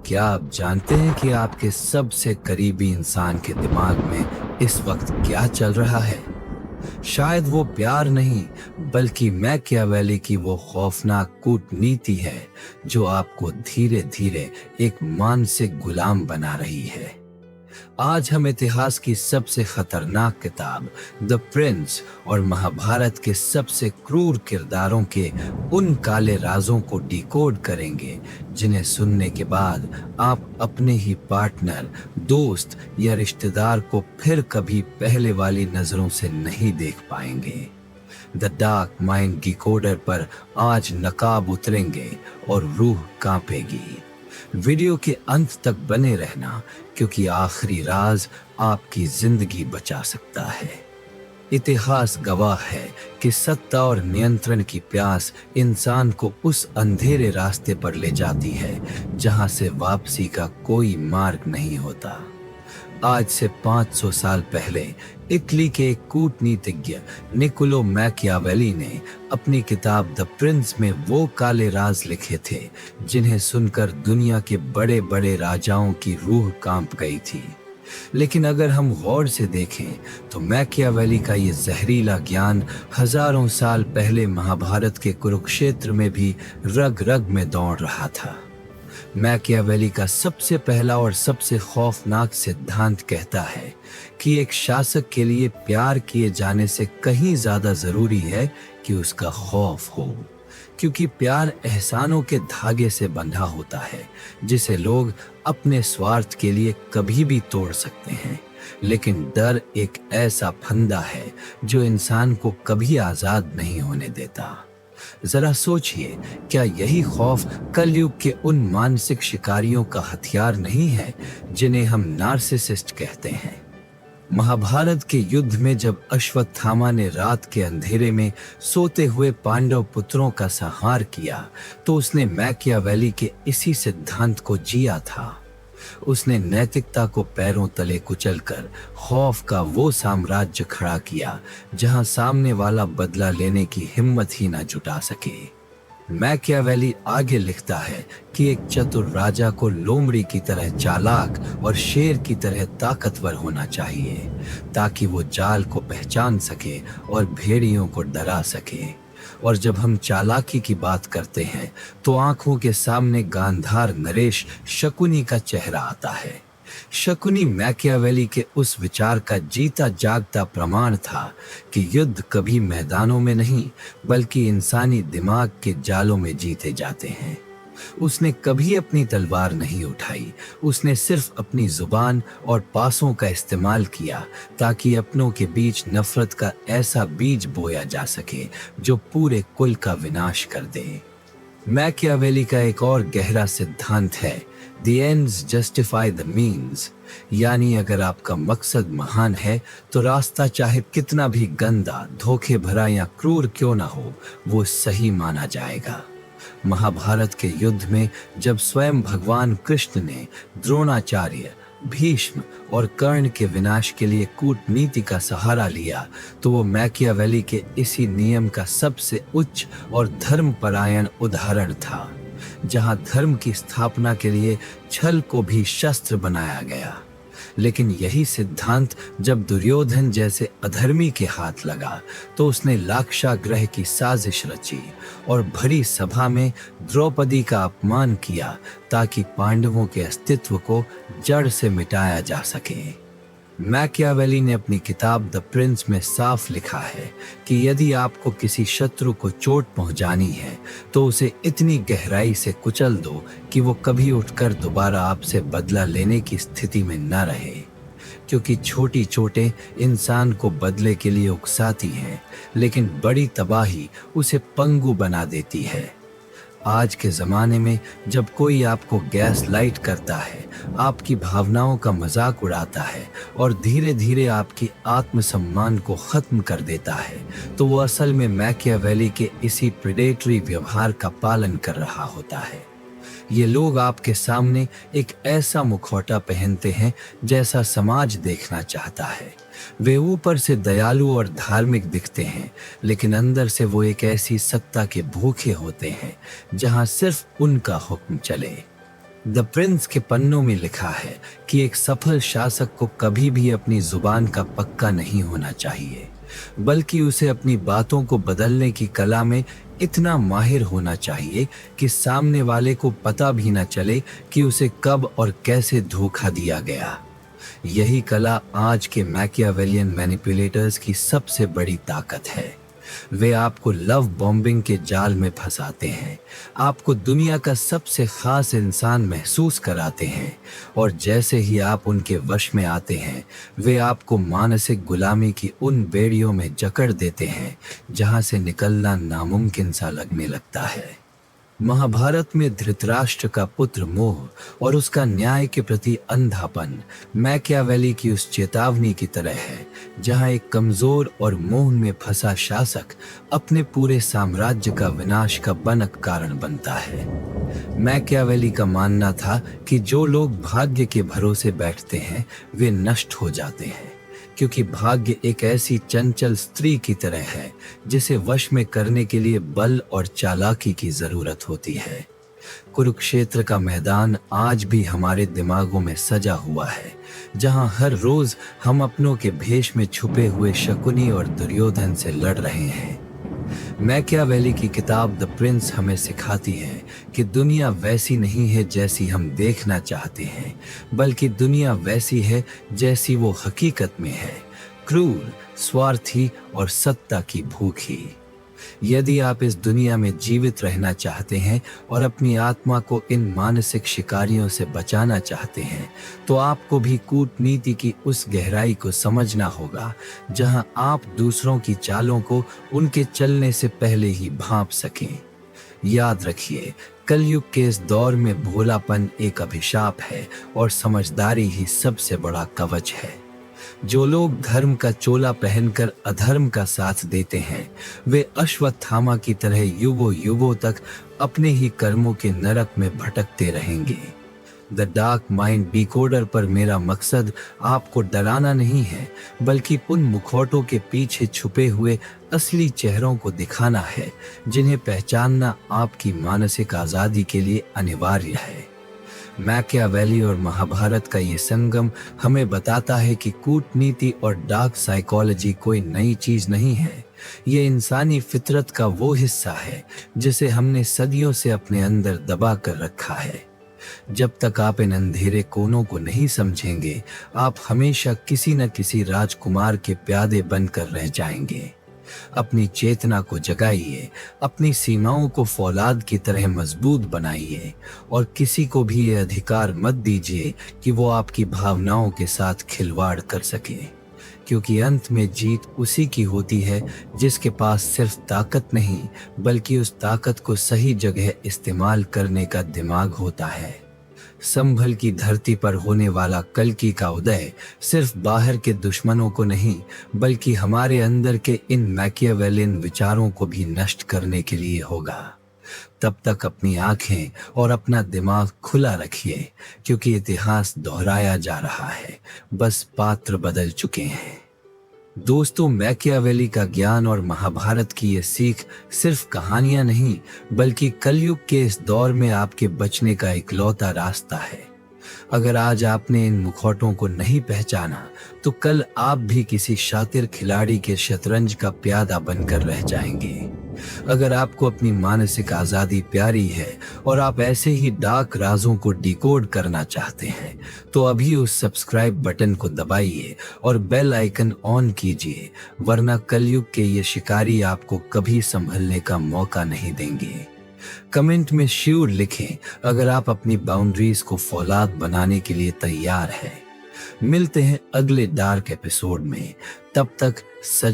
क्या आप जानते हैं कि आपके सबसे करीबी इंसान के दिमाग में इस वक्त क्या चल रहा है? शायद वो प्यार नहीं, बल्कि मैकियावेली की वो खौफनाक कूटनीति है जो आपको धीरे धीरे एक मानसिक गुलाम बना रही है। आज हम इतिहास की सबसे खतरनाक किताब द प्रिंस और महाभारत के सबसे क्रूर किरदारों के उन काले राजों को डिकोड करेंगे जिन्हें सुनने के बाद आप अपने ही पार्टनर, दोस्त या रिश्तेदार को फिर कभी पहले वाली नजरों से नहीं देख पाएंगे। द डार्क माइंड डिकोडर पर आज नकाब उतरेंगे और रूह कांपेगी। वीडियो के अंत तक बने रहना, क्योंकि आखिरी राज आपकी जिंदगी बचा सकता है। इतिहास गवाह है कि सत्ता और नियंत्रण की प्यास इंसान को उस अंधेरे रास्ते पर ले जाती है जहां से वापसी का कोई मार्ग नहीं होता। आज से 500 साल पहले इटली के एक कूटनीतिज्ञ निकोलो मैकियावेली ने अपनी किताब द प्रिंस में वो काले राज लिखे थे जिन्हें सुनकर दुनिया के बड़े बड़े राजाओं की रूह कांप गई थी। लेकिन अगर हम गौर से देखें तो मैकियावेली का ये जहरीला ज्ञान हजारों साल पहले महाभारत के कुरुक्षेत्र में भी रग रग में दौड़ रहा था। मैकियावेली का सबसे पहला और सबसे खौफनाक सिद्धांत कहता है कि एक शासक के लिए प्यार किए जाने से कहीं ज्यादा जरूरी है कि उसका खौफ हो, क्योंकि प्यार एहसानों के धागे से बंधा होता है जिसे लोग अपने स्वार्थ के लिए कभी भी तोड़ सकते हैं। लेकिन डर एक ऐसा फंदा है जो इंसान को कभी आजाद नहीं होने देता। जरा सोचिए, क्या यही खौफ कलयुग के उन मानसिक शिकारियों का हथियार नहीं है जिन्हें हम नार्सिसिस्ट कहते हैं? महाभारत के युद्ध में जब अश्वत्थामा ने रात के अंधेरे में सोते हुए पांडव पुत्रों का संहार किया तो उसने मैकियावेली के इसी सिद्धांत को जिया था। उसने नैतिकता को पैरों तले कुचलकर खौफ का वो साम्राज्य खड़ा किया जहां सामने वाला बदला लेने की हिम्मत ही ना जुटा सके। मैकियावेली आगे लिखता है कि एक चतुर राजा को लोमड़ी की तरह चालाक और शेर की तरह ताकतवर होना चाहिए ताकि वो जाल को पहचान सके और भेड़ियों को डरा सके। और जब हम चालाकी की बात करते हैं तो आंखों के सामने गांधार नरेश शकुनी का चेहरा आता है। शकुनी मैकियावेली के उस विचार का जीता जागता प्रमाण था कि युद्ध कभी मैदानों में नहीं बल्कि इंसानी दिमाग के जालों में जीते जाते हैं। उसने कभी अपनी तलवार नहीं उठाई, उसने सिर्फ अपनी जुबान और पासों का इस्तेमाल किया ताकि अपनों के बीच नफरत का ऐसा बीज बोया जा सके जो पूरे कुल का विनाश कर दे। मैकियावेली का एक और गहरा सिद्धांत है The ends justify the means, यानी अगर आपका मकसद महान है तो रास्ता चाहे कितना भी गंदा, धोखे भरा या क्रूर क्यों ना हो, वो सही माना जाएगा। महाभारत के युद्ध में जब स्वयं भगवान कृष्ण ने द्रोणाचार्य, भीष्म और कर्ण के विनाश के लिए कूटनीति का सहारा लिया तो वो मैकियावेली के इसी नियम का सबसे उच्च और धर्मपरायण उदाहरण था, जहां धर्म की स्थापना के लिए छल को भी शस्त्र बनाया गया। लेकिन यही सिद्धांत जब दुर्योधन जैसे अधर्मी के हाथ लगा तो उसने लाक्षागृह की साजिश रची और भरी सभा में द्रौपदी का अपमान किया ताकि पांडवों के अस्तित्व को जड़ से मिटाया जा सके। मैकियावेली ने अपनी किताब द प्रिंस में साफ लिखा है कि यदि आपको किसी शत्रु को चोट पहुंचानी है तो उसे इतनी गहराई से कुचल दो कि वो कभी उठकर दोबारा आपसे बदला लेने की स्थिति में न रहे, क्योंकि छोटी चोटें इंसान को बदले के लिए उकसाती हैं लेकिन बड़ी तबाही उसे पंगु बना देती है। आज के ज़माने में जब कोई आपको गैस लाइट करता है, आपकी भावनाओं का मजाक उड़ाता है और धीरे धीरे आपकी आत्मसम्मान को ख़त्म कर देता है तो वो असल में मैकियावेली के इसी प्रेडेटरी व्यवहार का पालन कर रहा होता है। ये लोग आपके सामने एक ऐसा मुखौटा पहनते हैं जैसा समाज देखना चाहता है। वे ऊपर से दयालु और धार्मिक दिखते हैं लेकिन अंदर से वो एक ऐसी सत्ता के भूखे होते हैं जहां सिर्फ उनका हुक्म चले। द प्रिंस के पन्नों में लिखा है कि एक सफल शासक को कभी भी अपनी जुबान का पक्का नहीं होना चाहिए, बल्कि उसे अपनी बातों को बदलने की कला में इतना माहिर होना चाहिए कि सामने वाले को पता भी न चले कि उसे कब और कैसे धोखा दिया गया। यही कला आज के मैकियावेलियन मैनिपुलेटर्स की सबसे बड़ी ताकत है। वे आपको लव बॉम्बिंग के जाल में फंसाते हैं, आपको दुनिया का सबसे खास इंसान महसूस कराते हैं, और जैसे ही आप उनके वश में आते हैं, वे आपको मानसिक गुलामी की उन बेड़ियों में जकड़ देते हैं जहां से निकलना नामुमकिन सा लगने लगता है। महाभारत में धृतराष्ट्र का पुत्र मोह और उसका न्याय के प्रति अंधापन मैकियावेली की उस चेतावनी की तरह है, जहां एक कमजोर और मोह में फंसा शासक अपने पूरे साम्राज्य का विनाश का बनक कारण बनता है। मैकियावेली का मानना था कि जो लोग भाग्य के भरोसे बैठते हैं वे नष्ट हो जाते हैं, क्योंकि भाग्य एक ऐसी चंचल स्त्री की तरह है जिसे वश में करने के लिए बल और चालाकी की जरूरत होती है। कुरुक्षेत्र का मैदान आज भी हमारे दिमागों में सजा हुआ है, जहां हर रोज हम अपनों के भेष में छुपे हुए शकुनी और दुर्योधन से लड़ रहे हैं। मैकियावेली की किताब द प्रिंस हमें सिखाती है कि दुनिया वैसी नहीं है जैसी हम देखना चाहते हैं, बल्कि दुनिया वैसी है जैसी वो हकीकत में है, क्रूर, स्वार्थी और सत्ता की भूखी। यदि आप इस दुनिया में जीवित रहना चाहते हैं और अपनी आत्मा को इन मानसिक शिकारियों से बचाना चाहते हैं, तो आपको भी कूटनीति की उस गहराई को समझना होगा जहां आप दूसरों की चालों को उनके चलने से पहले ही भांप सकें। याद रखिए, कलयुग के इस दौर में भोलापन एक अभिशाप है और समझदारी ही सबसे बड़ा कवच है। जो लोग धर्म का चोला पहनकर अधर्म का साथ देते हैं, वे अश्वत्थामा की तरह युगों युगों तक अपने ही कर्मों के नरक में भटकते रहेंगे। द डार्क माइंड डिकोडर पर मेरा मकसद आपको डराना नहीं है, बल्कि उन मुखौटों के पीछे छुपे हुए असली चेहरों को दिखाना है, जिन्हें पहचानना आपकी मानसिक आजादी के लिए अनिवार्य है। मैकियावेली और महाभारत का ये संगम हमें बताता है कि कूटनीति और डार्क साइकोलॉजी कोई नई चीज नहीं है। ये इंसानी फितरत का वो हिस्सा है जिसे हमने सदियों से अपने अंदर दबा कर रखा है। जब तक आप इन अंधेरे कोनों को नहीं समझेंगे, आप हमेशा किसी न किसी राजकुमार के प्यादे बनकर रह जाएंगे। अपनी चेतना को जगाइए, अपनी सीमाओं को फौलाद की तरह मजबूत बनाइए, और किसी को भी ये अधिकार मत दीजिए कि वो आपकी भावनाओं के साथ खिलवाड़ कर सके, क्योंकि अंत में जीत उसी की होती है जिसके पास सिर्फ ताकत नहीं, बल्कि उस ताकत को सही जगह इस्तेमाल करने का दिमाग होता है। संभल की धरती पर होने वाला कल्कि का उदय सिर्फ बाहर के दुश्मनों को नहीं, बल्कि हमारे अंदर के इन मैकियावेलियन विचारों को भी नष्ट करने के लिए होगा। तब तक अपनी आंखें और अपना दिमाग खुला रखिए, क्योंकि इतिहास दोहराया जा रहा है, बस पात्र बदल चुके हैं। दोस्तों, मैकियावेली का ज्ञान और महाभारत की ये सीख सिर्फ कहानियां नहीं, बल्कि कलयुग के इस दौर में आपके बचने का इकलौता रास्ता है। अगर आज आपने इन मुखौटों को नहीं पहचाना, तो कल आप भी किसी शातिर खिलाड़ी के शतरंज का प्यादा बनकर रह जाएंगे। अगर आपको अपनी मानसिक आजादी प्यारी है और आप ऐसे ही डार्क राजों को डिकोड करना चाहते हैं, तो अभी उस सब्सक्राइब बटन को दबाइए और बेल आइकन ऑन कीजिए, वरना कलयुग के ये शिकारी आपको कभी संभलने का मौका नहीं देंगे। कमेंट में श्योर लिखें अगर आप अपनी बाउंड्रीज को फौलाद बनाने के लिए तैयार हैं। मिलते हैं अगले डार्क एपिसोड में, तब तक सजा